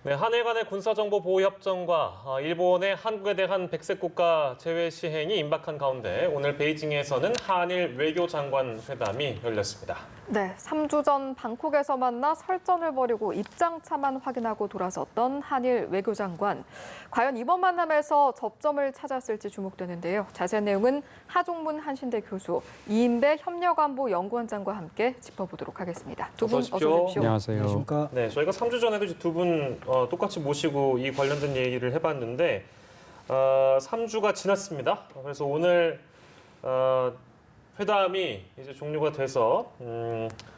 네, 한일 간의 군사정보보호협정과 일본의 한국에 대한 백색국가 제외 시행이 임박한 가운데 오늘 베이징에서는 한일 외교장관 회담이 열렸습니다. 네, 3주 전 방콕에서 만나 설전을 벌이고 입장차만 확인하고 돌아섰던 한일 외교장관. 과연 이번 만남에서 접점을 찾았을지 주목되는데요. 자세한 내용은 하종문 한신대 교수, 이인배 협력안보연구원장과 함께 짚어보도록 하겠습니다. 두 분 어서 오십시오. 안녕하세요. 안녕하십니까? 네, 저희가 3주 전에도 두 분 똑같이 모시고 이 관련된 얘기를 해봤는데 3주가 지났습니다. 그래서 오늘 회담이 이제 종료가 돼서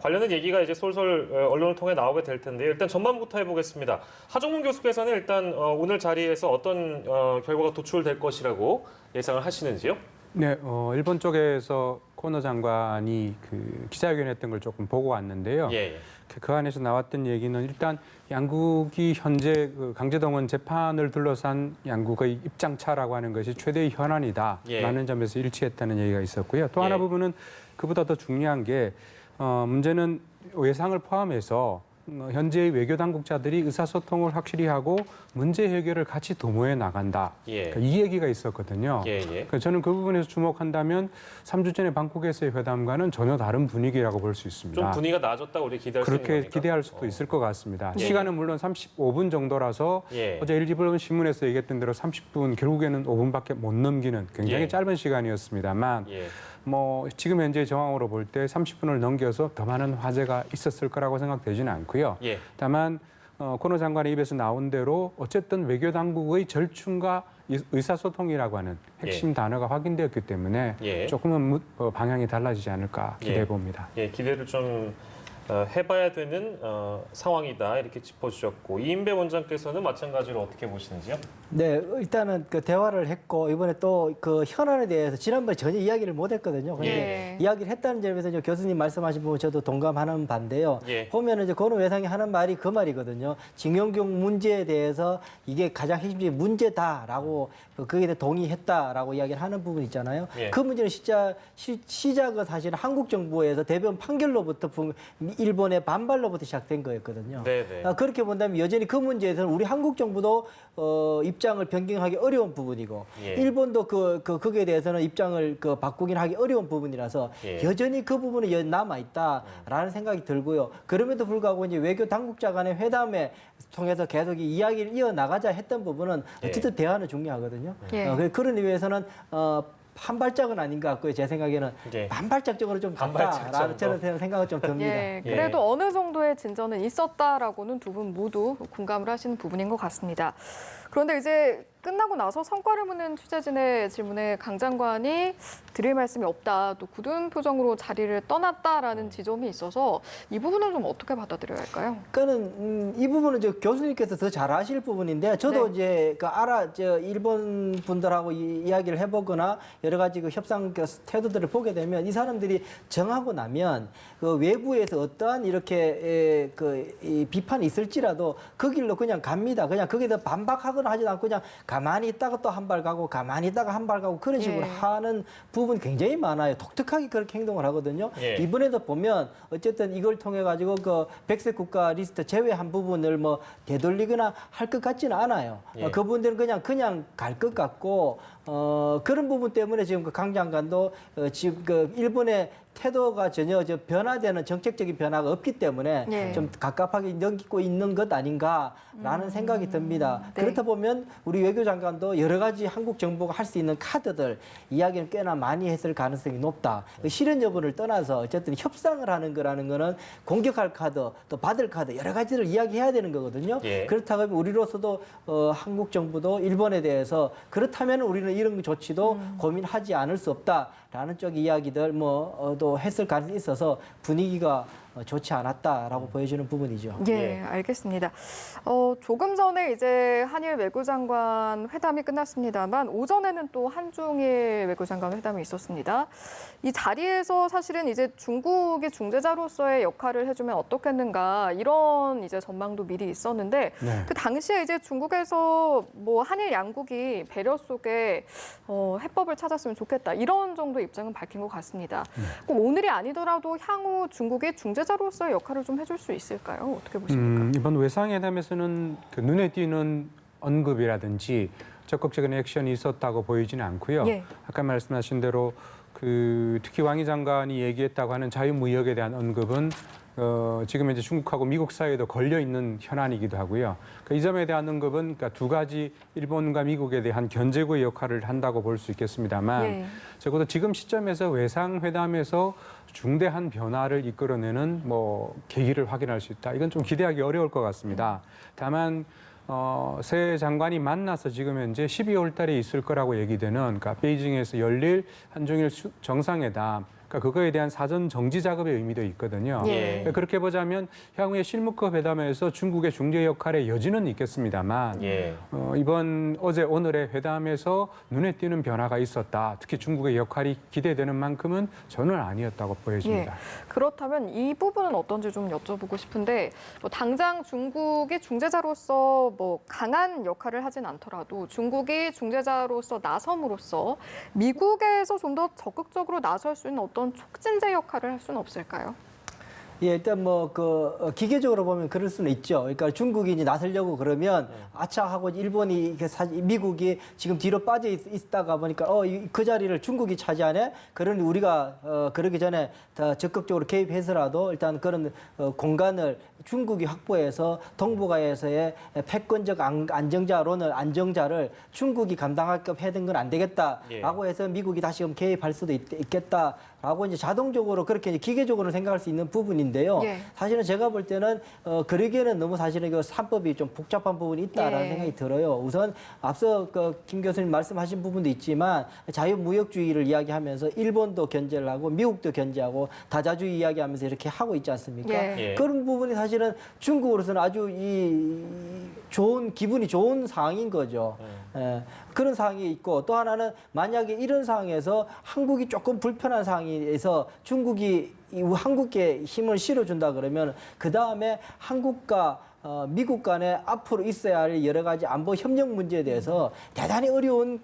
관련된 얘기가 이제 솔솔 언론을 통해 나오게 될 텐데요. 일단 전반부터 해보겠습니다. 하종문 교수께서는 일단 오늘 자리에서 어떤 결과가 도출될 것이라고 예상을 하시는지요? 네, 일본 쪽에서 코너 장관이 기자회견 했던 걸 조금 보고 왔는데요. 예. 그 안에서 나왔던 얘기는 일단 양국이 현재 강제동원 재판을 둘러싼 양국의 입장차라고 하는 것이 최대의 현안이다라는 점에서 일치했다는 얘기가 있었고요. 또 하나 부분은 그보다 더 중요한 게 문제는 예상을 포함해서 현재의 외교 당국자들이 의사소통을 확실히 하고 문제 해결을 같이 도모해 나간다. 그러니까 이 얘기가 있었거든요. 그러니까 저는 그 부분에서 주목한다면 3주 전에 방콕에서의 회담과는 전혀 다른 분위기라고 볼 수 있습니다. 좀 분위기가 나아졌다고 우리 기대할 수 있는 그렇게 겁니까? 기대할 수도 있을 것 같습니다. 시간은 물론 35분 정도라서 어제 일본 신문에서 얘기했던 대로 30분 결국에는 5분밖에 못 넘기는 굉장히 짧은 시간이었습니다만 뭐 지금 현재 정황으로 볼 때 30분을 넘겨서 더 많은 화제가 있었을 거라고 생각되지는 않고요. 다만 코노 장관의 입에서 나온 대로 어쨌든 외교 당국의 절충과 의사소통이라고 하는 핵심 단어가 확인되었기 때문에 조금은 방향이 달라지지 않을까 기대해 봅니다. 기대를 좀 해봐야 되는 상황이다 이렇게 짚어주셨고 이인배 원장께서는 마찬가지로 어떻게 보시는지요? 네, 일단은 그 대화를 했고 이번에 또 그 현안에 대해서 지난번에 전혀 이야기를 못했거든요. 그런데 이야기를 했다는 점에서 이제 교수님 말씀하신 부분 저도 동감하는 반인데요. 보면은 이제 고노 외상이 하는 말이 그 말이거든요. 징용경 문제에 대해서 이게 가장 핵심적인 문제다라고 거기에 대해 동의했다라고 이야기를 하는 부분 있잖아요. 그 문제는 시작은 사실 한국 정부에서 대법원 판결로부터 일본의 반발로부터 시작된 거였거든요. 그렇게 본다면 여전히 그 문제에서는 우리 한국 정부도 입장을 변경하기 어려운 부분이고 일본도 거기에 대해서는 입장을 바꾸긴 하기 어려운 부분이라서 여전히 그 부분이 남아 있다라는 생각이 들고요. 그럼에도 불구하고 이제 외교 당국자 간의 회담에 통해서 계속 이 이야기를 이어나가자 했던 부분은 어쨌든 대화는 중요하거든요. 그런 의미에서는 한 발짝은 아닌 것 같고요. 제 생각에는 반발짝적으로 좀 갔다라는 저는 생각은 좀 듭니다. 그래도 어느 정도의 진전은 있었다라고는 두 분 모두 공감을 하시는 부분인 것 같습니다. 그런데 이제 끝나고 나서 성과를 묻는 취재진의 질문에 강 장관이 드릴 말씀이 없다, 또 굳은 표정으로 자리를 떠났다라는 지점이 있어서 이 부분은 좀 어떻게 받아들여야 할까요? 그러니까는 이 부분은 교수님께서 더 잘 아실 부분인데 저도 이제 일본 분들하고 이야기를 해보거나 여러 가지 협상 태도들을 보게 되면 이 사람들이 정하고 나면 그 외부에서 어떠한 이렇게 이 비판이 있을지라도 그 길로 그냥 갑니다. 그냥 거기서 반박하거나 하지 않고 그냥 가만히 있다가 또 한 발 가고 가만히 있다가 한 발 가고 그런 식으로 하는 부분 굉장히 많아요. 독특하게 그렇게 행동을 하거든요. 이번에도 보면 어쨌든 이걸 통해 가지고 그 백색 국가 리스트 제외한 부분을 뭐 되돌리거나 할 것 같지는 않아요. 그분들은 그냥 갈 것 같고 그런 부분 때문에 지금 강 장관도 지금 일본의 태도가 전혀 변화되는 정책적인 변화가 없기 때문에 좀 갑갑하게 넘기고 있는 것 아닌가라는 생각이 듭니다. 그렇다 보면 우리 외교장관도 여러 가지 한국 정부가 할 수 있는 카드들 이야기는 꽤나 많이 했을 가능성이 높다. 실현 여부를 떠나서 어쨌든 협상을 하는 거라는 거는 공격할 카드 또 받을 카드 여러 가지를 이야기해야 되는 거거든요. 그렇다고 하면 우리로서도 한국 정부도 일본에 대해서 그렇다면 우리는 이런 조치도 고민하지 않을 수 없다라는 쪽 이야기들 또 했을 가능성이 있어서 분위기가 좋지 않았다라고 보여주는 부분이죠. 알겠습니다. 조금 전에 이제 한일 외교장관 회담이 끝났습니다만 오전에는 또 한중일 외교장관 회담이 있었습니다. 이 자리에서 사실은 이제 중국이 중재자로서의 역할을 해주면 어떻겠는가 이런 이제 전망도 미리 있었는데 그 당시에 이제 중국에서 뭐 한일 양국이 배려 속에 해법을 찾았으면 좋겠다 이런 정도 입장은 밝힌 것 같습니다. 꼭 오늘이 아니더라도 향후 중국이 중재 중재자로서의 역할을 좀 해줄 수 있을까요? 어떻게 보십니까? 이번 외상회담에서는 그 눈에 띄는 언급이라든지 적극적인 액션이 있었다고 보이지는 않고요. 예. 아까 말씀하신 대로 그 특히 왕이 장관이 얘기했다고 하는 자유무역에 대한 언급은 지금 이제 중국하고 미국 사이에도 걸려 있는 현안이기도 하고요. 그러니까 이 점에 대한 언급은 그러니까 두 가지 일본과 미국에 대한 견제구의 역할을 한다고 볼 수 있겠습니다만 예. 적어도 지금 시점에서 외상회담에서 중대한 변화를 이끌어내는 뭐 계기를 확인할 수 있다. 이건 좀 기대하기 어려울 것 같습니다. 다만 새 장관이 만나서 지금 현재 12월 달에 있을 거라고 얘기되는 그러니까 베이징에서 열릴 한중일 정상회담 그러니까 그거에 대한 사전 정지 작업의 의미도 있거든요. 예. 그러니까 그렇게 보자면 향후에 실무급 회담에서 중국의 중재 역할의 여지는 있겠습니다만 예. 이번 어제 오늘의 회담에서 눈에 띄는 변화가 있었다. 특히 중국의 역할이 기대되는 만큼은 저는 아니었다고 보여집니다. 예. 그렇다면 이 부분은 어떤지 좀 여쭤보고 싶은데 뭐 당장 중국이 중재자로서 뭐 강한 역할을 하진 않더라도 중국이 중재자로서 나섬으로써 미국에서 좀 더 적극적으로 나설 수 있는 어떤 촉진제 역할을 할 수는 없을까요? 예, 일단 뭐 기계적으로 보면 그럴 수는 있죠. 그러니까 중국이 이제 나서려고 그러면 아차 하고 일본이 미국이 지금 뒤로 빠져 있다가 보니까 그 자리를 중국이 차지하네. 그러니 우리가 그러기 전에 더 적극적으로 개입해서라도 일단 그런 공간을 중국이 확보해서 동북아에서의 패권적 안정자를 중국이 감당할급 해둔 건 안 되겠다라고 해서 미국이 다시금 개입할 수도 있겠다라고 이제 자동적으로 그렇게 이제 기계적으로 생각할 수 있는 부분인데요. 예. 사실은 제가 볼 때는 그러기에는 너무 사실은 그 3법이 좀 복잡한 부분이 있다라는 예. 생각이 들어요. 우선 앞서 김 교수님 말씀하신 부분도 있지만 자유무역주의를 이야기하면서 일본도 견제를 하고 미국도 견제하고 다자주의 이야기하면서 이렇게 하고 있지 않습니까? 예. 예. 그런 부분이 사실은 중국으로서는 아주 기분이 좋은 상황인 거죠. 예. 그런 상황이 있고 또 하나는 만약에 이런 상황에서 한국이 조금 불편한 상황에서 중국이 한국에 힘을 실어준다 그러면 그 다음에 한국과 미국 간에 앞으로 있어야 할 여러 가지 안보 협력 문제에 대해서 대단히 어려운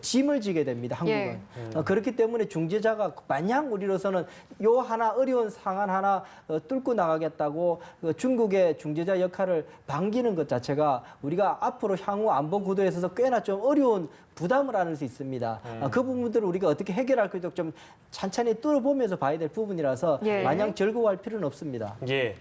짐을 지게 됩니다. 한국은. 예. 그렇기 때문에 중재자가 마냥 우리로서는 요 하나 어려운 상황 하나 뚫고 나가겠다고 중국의 중재자 역할을 반기는 것 자체가 우리가 앞으로 향후 안보 구도에 있어서 꽤나 좀 어려운 부담을 안을 수 있습니다. 그 부분들을 우리가 어떻게 해결할 것도 좀 찬찬히 뚫어보면서 봐야 될 부분이라서 예. 마냥 즐거워할 필요는 없습니다. 예.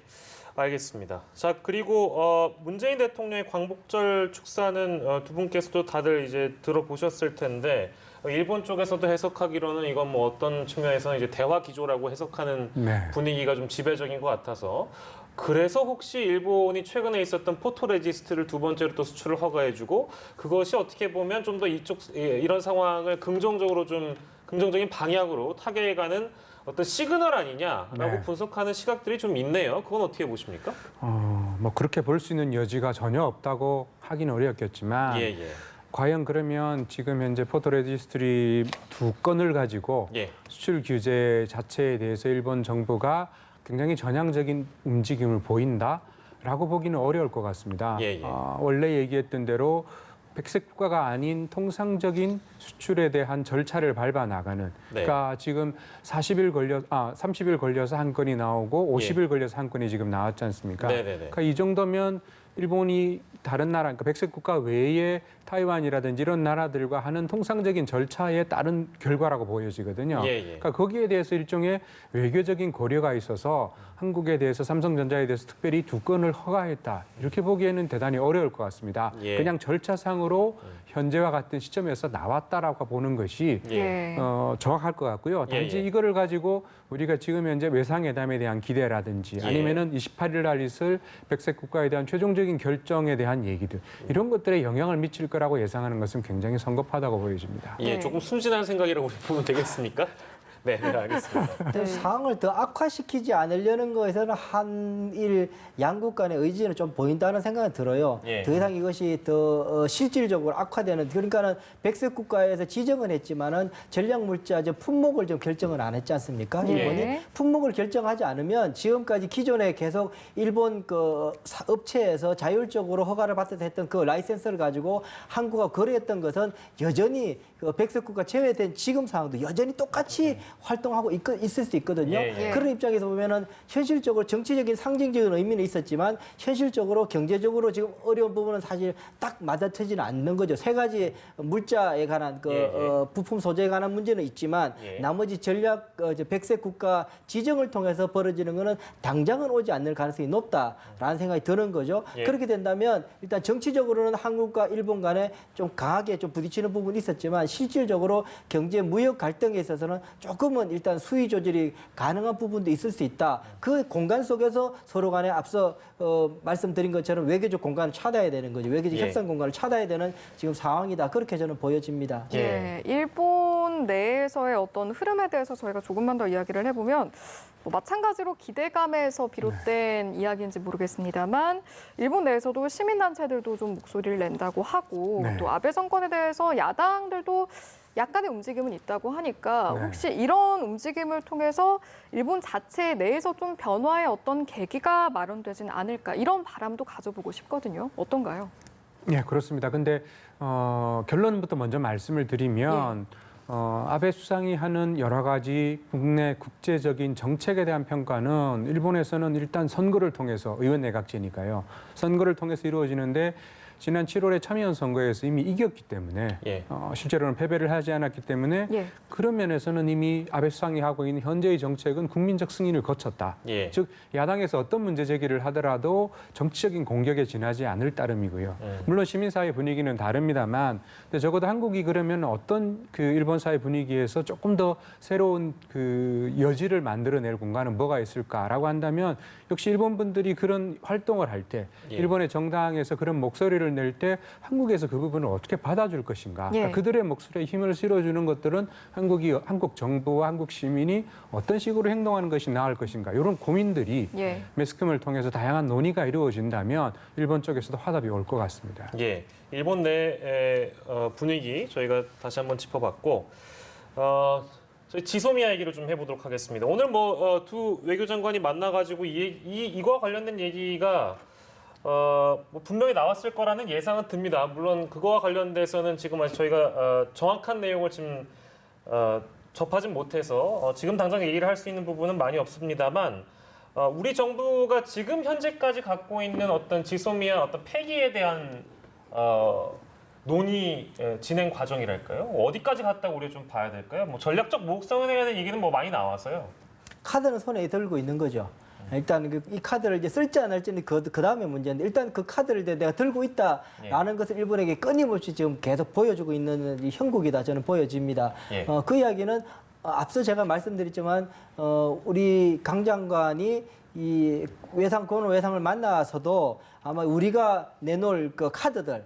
알겠습니다. 자, 그리고 문재인 대통령의 광복절 축사는 두 분께서도 다들 이제 들어보셨을 텐데 일본 쪽에서도 해석하기로는 이건 뭐 어떤 측면에서는 이제 대화 기조라고 해석하는 네. 분위기가 좀 지배적인 것 같아서 그래서 혹시 일본이 최근에 있었던 포토레지스트를 두 번째로 또 수출을 허가해주고 그것이 어떻게 보면 좀 더 이런 상황을 긍정적인 방향으로 타개해가는 어떤 시그널 아니냐라고 네. 분석하는 시각들이 좀 있네요. 그건 어떻게 보십니까? 뭐 그렇게 볼 수 있는 여지가 전혀 없다고 하긴 어렵겠지만 예. 과연 그러면 지금 현재 포토레지스트리 2건을 가지고 예. 수출 규제 자체에 대해서 일본 정부가 굉장히 전향적인 움직임을 보인다라고 보기는 어려울 것 같습니다. 예. 원래 얘기했던 대로 백색 국가가 아닌 통상적인 수출에 대한 절차를 밟아 나가는. 네. 그러니까 지금 30일 걸려서 한 건이 나오고 50일 걸려서 한 건이 지금 나왔지 않습니까? 네네네. 그러니까 이 정도면 일본이 다른 나라, 그러니까 백색 국가 외에 타이완이라든지 이런 나라들과 하는 통상적인 절차에 따른 결과라고 보여지거든요. 예. 그러니까 거기에 대해서 일종의 외교적인 고려가 있어서 한국에 대해서 삼성전자에 대해서 특별히 2건을 허가했다. 이렇게 보기에는 대단히 어려울 것 같습니다. 예. 그냥 절차상으로 현재와 같은 시점에서 나왔다라고 보는 것이 예. 정확할 것 같고요. 단지 예. 이거를 가지고 우리가 지금 현재 외상회담에 대한 기대라든지 예. 아니면은 28일 날 있을 백색 국가에 대한 최종적인 결정에 대한 얘기들 이런 것들에 영향을 미칠 거라고 예상하는 것은 굉장히 성급하다고 보여집니다. 예, 네. 조금 순진한 생각이라고 보면 되겠습니까? 네, 알겠습니다. 네. 상황을 더 악화시키지 않으려는 거에서는 한일 양국 간의 의지는 좀 보인다는 생각이 들어요. 예. 더 이상 이것이 더 실질적으로 악화되는 그러니까는 백색 국가에서 지정은 했지만은 전략 물자재 품목을 좀 결정을 안 했지 않습니까? 예. 일본이 품목을 결정하지 않으면 지금까지 기존에 계속 일본 업체에서 자율적으로 허가를 받아서 했던 그 라이센스를 가지고 한국과 거래했던 것은 여전히 백색 국가 제외된 지금 상황도 여전히 똑같이 활동하고 있을 수 있거든요. 예. 그런 입장에서 보면은 현실적으로 정치적인 상징적인 의미는 있었지만 현실적으로 경제적으로 지금 어려운 부분은 사실 딱 맞아트지는 않는 거죠. 세 가지 물자에 관한 부품 소재에 관한 문제는 있지만 나머지 전략 백색 국가 지정을 통해서 벌어지는 거는 당장은 오지 않을 가능성이 높다라는 생각이 드는 거죠. 그렇게 된다면 일단 정치적으로는 한국과 일본 간에 좀 강하게 좀 부딪히는 부분이 있었지만 실질적으로 경제 무역 갈등에 있어서는 조금은 일단 수위 조절이 가능한 부분도 있을 수 있다. 그 공간 속에서 서로 간에 앞서 말씀드린 것처럼 외교적 공간을 찾아야 되는 거죠. 외교적 협상 공간을 찾아야 되는 지금 상황이다. 그렇게 저는 보여집니다. 일본 내에서의 어떤 흐름에 대해서 저희가 조금만 더 이야기를 해보면 마찬가지로 기대감에서 비롯된 이야기인지 모르겠습니다만 일본 내에서도 시민단체들도 좀 목소리를 낸다고 하고 또 아베 정권에 대해서 야당들도 약간의 움직임은 있다고 하니까 혹시 이런 움직임을 통해서 일본 자체 내에서 좀 변화의 어떤 계기가 마련되진 않을까 이런 바람도 가져보고 싶거든요. 어떤가요? 네, 그렇습니다. 근데 결론부터 먼저 말씀을 드리면 아베 수상이 하는 여러 가지 국내 국제적인 정책에 대한 평가는 일본에서는 일단 선거를 통해서 의원 내각제니까요. 선거를 통해서 이루어지는데 지난 7월에 참의원 선거에서 이미 이겼기 때문에 실제로는 패배를 하지 않았기 때문에 그런 면에서는 이미 아베 수상이 하고 있는 현재의 정책은 국민적 승인을 거쳤다. 즉 야당에서 어떤 문제 제기를 하더라도 정치적인 공격에 지나지 않을 따름이고요. 물론 시민사회 분위기는 다릅니다만 근데 적어도 한국이 그러면 어떤 그 일본 사회 분위기에서 조금 더 새로운 그 여지를 만들어낼 공간은 뭐가 있을까라고 한다면 역시 일본 분들이 그런 활동을 할 때 일본의 정당에서 그런 목소리를 낼 때 한국에서 그 부분을 어떻게 받아줄 것인가. 그러니까 그들의 목소리에 힘을 실어주는 것들은 한국 정부와 한국 시민이 어떤 식으로 행동하는 것이 나을 것인가. 이런 고민들이 매스컴을 통해서 다양한 논의가 이루어진다면 일본 쪽에서도 화답이 올 것 같습니다. 일본 내의 분위기 저희가 다시 한번 짚어봤고 저희 지소미아 얘기를 좀 해보도록 하겠습니다. 오늘 두 외교장관이 만나가지고 이거와 관련된 얘기가 분명히 나왔을 거라는 예상은 듭니다. 물론 그거와 관련돼서는 지금 아직 저희가 정확한 내용을 지금 접하진 못해서 지금 당장 얘기를 할 수 있는 부분은 많이 없습니다만 우리 정부가 지금 현재까지 갖고 있는 어떤 지소미아 어떤 폐기에 대한 논의 진행 과정이랄까요? 어디까지 갔다고 우리가 좀 봐야 될까요? 전략적 모국성에 대한 얘기는 많이 나와서요. 카드는 손에 들고 있는 거죠. 일단 이 카드를 이제 쓸지 안 할지는 그 다음에 문제인데 일단 그 카드를 내가 들고 있다라는 것을 일본에게 끊임없이 지금 계속 보여주고 있는 이 형국이다 저는 보여집니다. 그 이야기는 앞서 제가 말씀드렸지만 우리 강 장관이 이 고노 외상을 만나서도 아마 우리가 내놓을 그 카드들,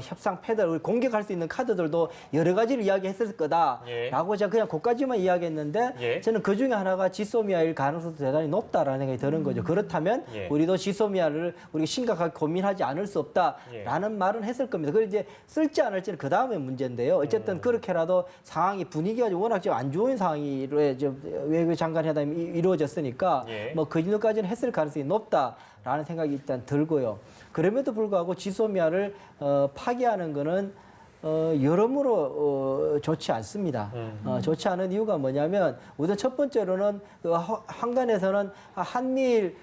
협상 패들, 공격할 수 있는 카드들도 여러 가지를 이야기했을 거다라고 제가 그냥 그까지만 이야기했는데 저는 그 중에 하나가 지소미아일 가능성도 대단히 높다라는 생각이 드는 거죠. 그렇다면 우리도 지소미아를 우리가 심각하게 고민하지 않을 수 없다라는 말은 했을 겁니다. 그걸 이제 쓸지 않을지는 그 다음에 문제인데요. 어쨌든 그렇게라도 상황이 분위기가 워낙 좀 안 좋은 상황으로 외교장관 회담이 이루어졌으니까 그 정도까지는 했을 가능성이 높다라는 생각이 일단 들고요. 그럼에도 불구하고 지소미아를 파기하는 거는 여러모로 좋지 않습니다. 좋지 않은 이유가 뭐냐면 우선 첫 번째로는 한간에서는 한미일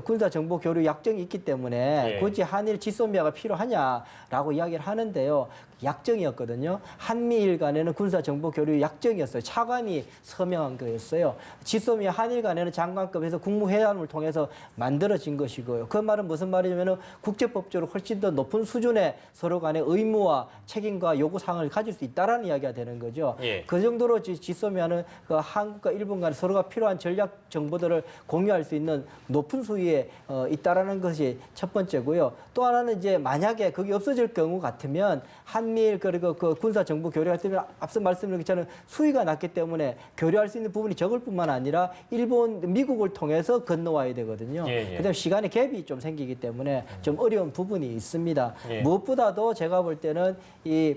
군사 정보 교류 약정이 있기 때문에 굳이 한일 지소미아가 필요하냐라고 이야기를 하는데요. 약정이었거든요. 한미일 간에는 군사 정보 교류 약정이었어요. 차관이 서명한 거였어요. 지소미아 한일 간에는 장관급에서 국무회담을 통해서 만들어진 것이고요. 그 말은 무슨 말이냐면 국제법적으로 훨씬 더 높은 수준의 서로 간의 의무와 책임과 요구 사항을 가질 수 있다라는 이야기가 되는 거죠. 그 정도로 지소미아는 한국과 일본 간에 서로가 필요한 전략 정보들을 공유할 수 있는 높은 수위에 있다라는 것이 첫 번째고요. 또 하나는 이제 만약에 그게 없어질 경우 같으면 한미일 그리고 그 군사 정보 교류할 때는 앞서 말씀드린 것처럼 수위가 낮기 때문에 교류할 수 있는 부분이 적을 뿐만 아니라 미국을 통해서 건너와야 되거든요. 그다음에 시간의 갭이 좀 생기기 때문에 좀 어려운 부분이 있습니다. 무엇보다도 제가 볼 때는 이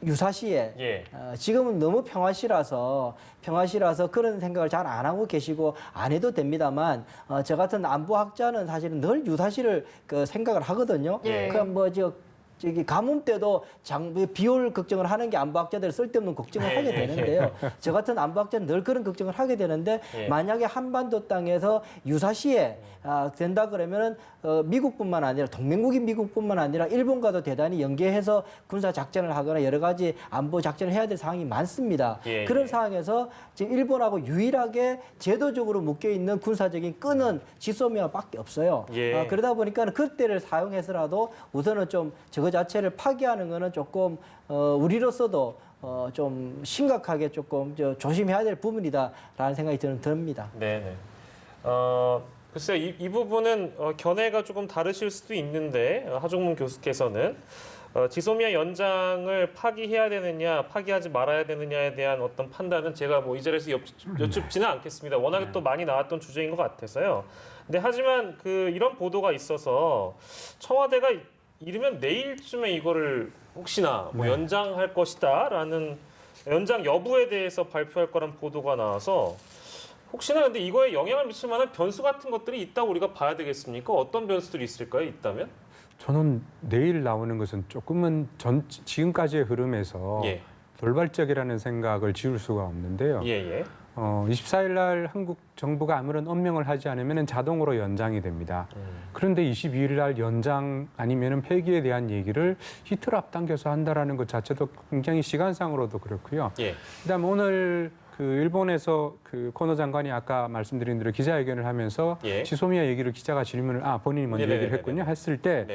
유사시에 지금은 너무 평화시라서 그런 생각을 잘 안 하고 계시고 안 해도 됩니다만 저 같은 안보학자는 사실은 늘 유사시를 생각을 하거든요. 그럼 저기 가뭄 때도 비올 걱정을 하는 게 안보학자들 쓸데없는 걱정을 하게 되는데요. 저 같은 안보학자는 늘 그런 걱정을 하게 되는데 만약에 한반도 땅에서 유사시에 된다 그러면은 미국뿐만 아니라 동맹국인 미국뿐만 아니라 일본과도 대단히 연계해서 군사 작전을 하거나 여러 가지 안보 작전을 해야 될 상황이 많습니다. 그런 상황에서 지금 일본하고 유일하게 제도적으로 묶여 있는 군사적인 끈은 지소미아밖에 없어요. 그러다 보니까 그때를 사용해서라도 우선은 좀 저거 자체를 파기하는 거는 조금 우리로서도 좀 심각하게 조금 조심해야 될 부분이다라는 생각이 저는 듭니다. 네네. 글쎄요, 이 부분은 견해가 조금 다르실 수도 있는데 하종문 교수께서는 지소미아 연장을 파기해야 되느냐, 파기하지 말아야 되느냐에 대한 어떤 판단은 제가 뭐 이 자리에서 여쭙지는 않겠습니다. 워낙에 또 많이 나왔던 주제인 것 같아서요. 근데 하지만 이런 보도가 있어서 청와대가 이르면 내일쯤에 이거를 혹시나 뭐 연장할 것이다라는 연장 여부에 대해서 발표할 거란 보도가 나와서 혹시나 근데 이거에 영향을 미칠 만한 변수 같은 것들이 있다고 우리가 봐야 되겠습니까? 어떤 변수들이 있을까요? 있다면? 저는 내일 나오는 것은 조금은 지금까지의 흐름에서 돌발적이라는 생각을 지울 수가 없는데요. 24일 날 한국 정부가 아무런 엄명을 하지 않으면 자동으로 연장이 됩니다. 그런데 22일 날 연장 아니면 폐기에 대한 얘기를 이틀 앞당겨서 한다라는 것 자체도 굉장히 시간상으로도 그렇고요. 그다음 오늘 일본에서 코노 장관이 아까 말씀드린 대로 기자회견을 하면서 지소미아 얘기를 기자가 질문을 본인이 먼저 얘기를 했군요. 했을 때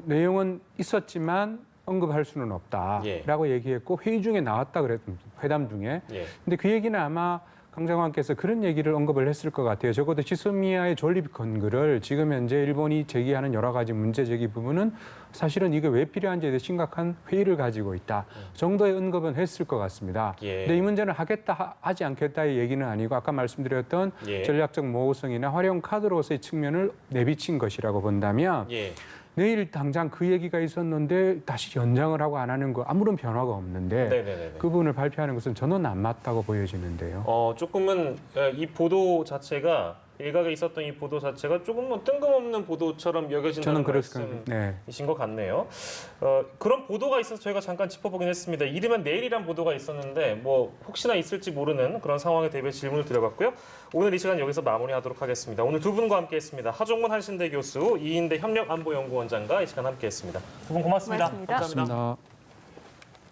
내용은 있었지만 언급할 수는 없다라고 얘기했고 회의 중에 나왔다 그랬습니다. 회담 중에. 근데 그 얘기는 아마 강 장관께서 그런 얘기를 언급을 했을 것 같아요. 적어도 지소미아의 존립 근거를 지금 현재 일본이 제기하는 여러 가지 문제 제기 부분은 사실은 이게 왜 필요한지에 대해 심각한 회의를 가지고 있다 정도의 언급은 했을 것 같습니다. 근데 이 문제는 하겠다 하지 않겠다의 얘기는 아니고 아까 말씀드렸던 전략적 모호성이나 활용 카드로서의 측면을 내비친 것이라고 본다면 내일 당장 그 얘기가 있었는데 다시 연장을 하고 안 하는 거 아무런 변화가 없는데 그 부분을 발표하는 것은 저는 안 맞다고 보여지는데요. 조금은 이 보도 자체가 일각에 있었던 이 보도 자체가 조금은 뜬금없는 보도처럼 여겨진다는 말씀이신 것 같네요. 그런 보도가 있어서 저희가 잠깐 짚어보긴 했습니다. 이르면 내일이란 보도가 있었는데 뭐 혹시나 있을지 모르는 그런 상황에 대비해 질문을 드려봤고요. 오늘 이 시간 여기서 마무리하도록 하겠습니다. 오늘 두 분과 함께했습니다. 하종문 한신대 교수, 이인대 협력안보연구원장과 이 시간 함께했습니다. 두 분 고맙습니다. 고맙습니다. 감사합니다. 고맙습니다.